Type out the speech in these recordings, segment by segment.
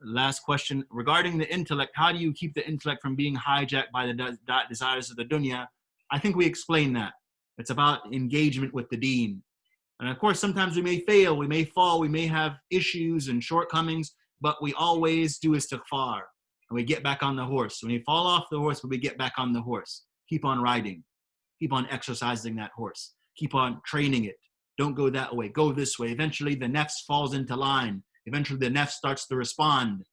last question regarding the intellect. How do you keep the intellect from being hijacked by the desires of the dunya? I think we explained that. It's about engagement with the deen. And of course, sometimes we may fail, we may fall, we may have issues and shortcomings, but we always do istighfar. And we get back on the horse. When we fall off the horse, but we get back on the horse. Keep on riding. Keep on exercising that horse. Keep on training it. Don't go that way. Go this way. Eventually, the nafs falls into line. Eventually, the nafs starts to respond.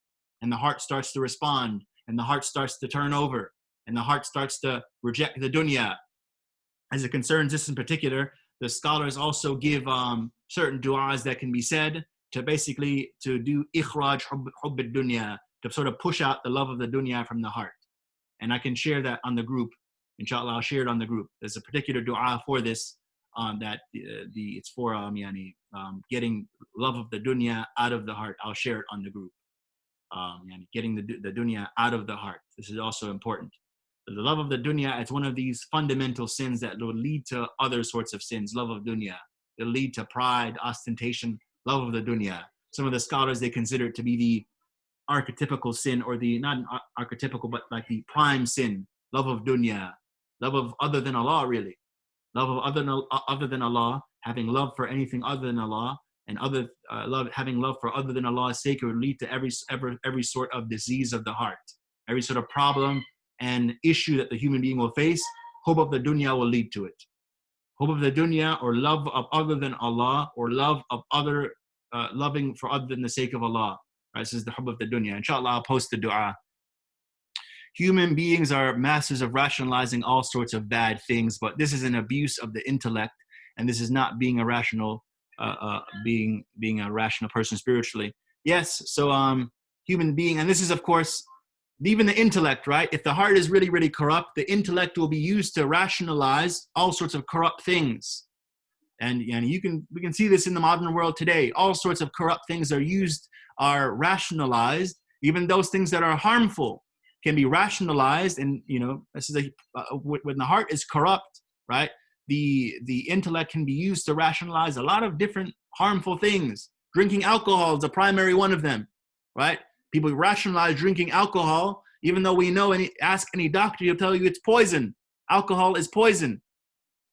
And the heart starts to respond. And the heart starts to turn over. And the heart starts to reject the dunya. As it concerns this in particular, the scholars also give certain du'as that can be said to basically to do ikhraj hubb al-dunya, to sort of push out the love of the dunya from the heart. And I can share that on the group. Inshallah, I'll share it on the group. There's a particular du'a for this, that it's for getting love of the dunya out of the heart. I'll share it on the group. Getting the dunya out of the heart. This is also important. The love of the dunya, it's one of these fundamental sins that will lead to other sorts of sins. Love of dunya. It'll lead to pride, ostentation, love of the dunya. Some of the scholars, they consider it to be the archetypical sin, or the, not archetypical, but like the prime sin. Love of dunya. Love of other than Allah, really. Love of other than Allah, having love for anything other than Allah, and having love for other than Allah's sake will lead to every sort of disease of the heart, every sort of problem and issue that the human being will face. Hope of the dunya will lead to it. Hope of the dunya, or love of other than Allah, or love of other, loving for other than the sake of Allah. Right, this is the hope of the dunya. Inshallah, I'll post the dua. Human beings are masters of rationalizing all sorts of bad things, but this is an abuse of the intellect, and this is not being a rational, being a rational person spiritually. Yes, so human being, and this is of course, even the intellect, right? If the heart is really, really corrupt, the intellect will be used to rationalize all sorts of corrupt things. And we can see this in the modern world today. All sorts of corrupt things are rationalized. Even those things that are harmful can be rationalized. And this is when the heart is corrupt, right? The intellect can be used to rationalize a lot of different harmful things. Drinking alcohol is a primary one of them, right? People rationalize drinking alcohol, even though we know, ask any doctor, he'll tell you it's poison. Alcohol is poison,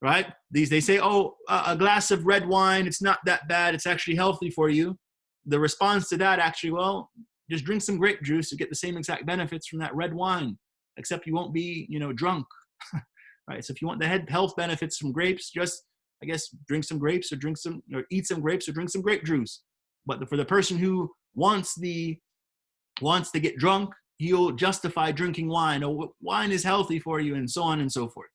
right? They say, oh, a glass of red wine, it's not that bad. It's actually healthy for you. The response to that actually, well, just drink some grape juice to get the same exact benefits from that red wine, except you won't be, drunk, right? So if you want the health benefits from grapes, just, I guess, drink some grapes, or eat some grapes, or drink some grape juice. But for the person who wants to get drunk, he'll justify drinking wine. Oh, wine is healthy for you, and so on and so forth.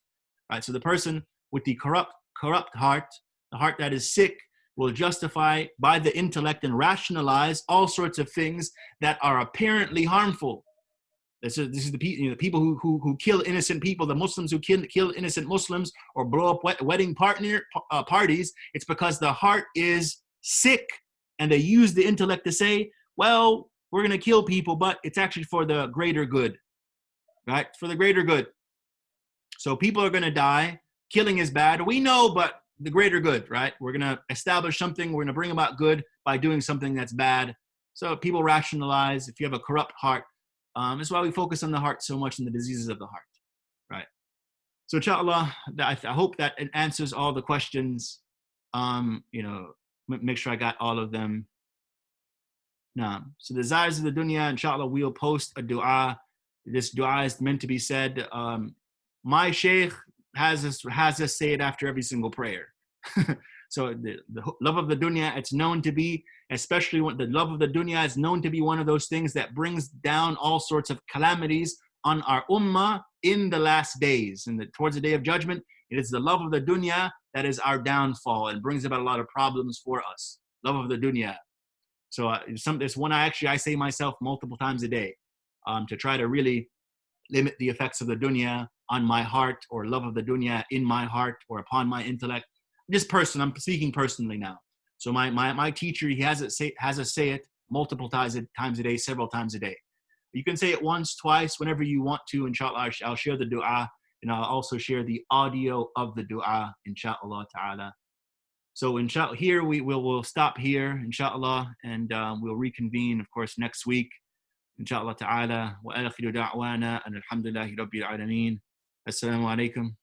Right? So the person with the corrupt heart, the heart that is sick, will justify by the intellect and rationalize all sorts of things that are apparently harmful. This is the people who kill innocent people, the Muslims who kill innocent Muslims, or blow up wedding parties. It's because the heart is sick, and they use the intellect to say, well, we're going to kill people, but it's actually for the greater good, right? For the greater good. So people are going to die. Killing is bad. We know, but the greater good, right? We're going to establish something. We're going to bring about good by doing something that's bad. So people rationalize. If you have a corrupt heart, that's why we focus on the heart so much, and the diseases of the heart, right? So inshallah, I hope that it answers all the questions. Make sure I got all of them. Now, so the desires of the dunya, inshallah, we'll post a dua. This dua is meant to be said. My sheikh has us say it after every single prayer. So the love of the dunya, it's known to be, especially when the love of the dunya is known to be one of those things that brings down all sorts of calamities on our ummah in the last days. And towards the day of judgment, it is the love of the dunya that is our downfall and brings about a lot of problems for us. Love of the dunya. So there's one I say myself multiple times a day, to try to really limit the effects of the dunya on my heart, or love of the dunya in my heart or upon my intellect. I'm speaking personally now. So my teacher, he has us say it multiple times a day, several times a day. You can say it once, twice, whenever you want to. Inshallah, I'll share the dua, and I'll also share the audio of the dua, inshallah ta'ala. So inshallah, here we'll stop here, inshallah, and we'll reconvene, of course, next week. inshallah ta'ala. Wa akhiru da'wana and alhamdulillahi rabbil alameen. Assalamu alaikum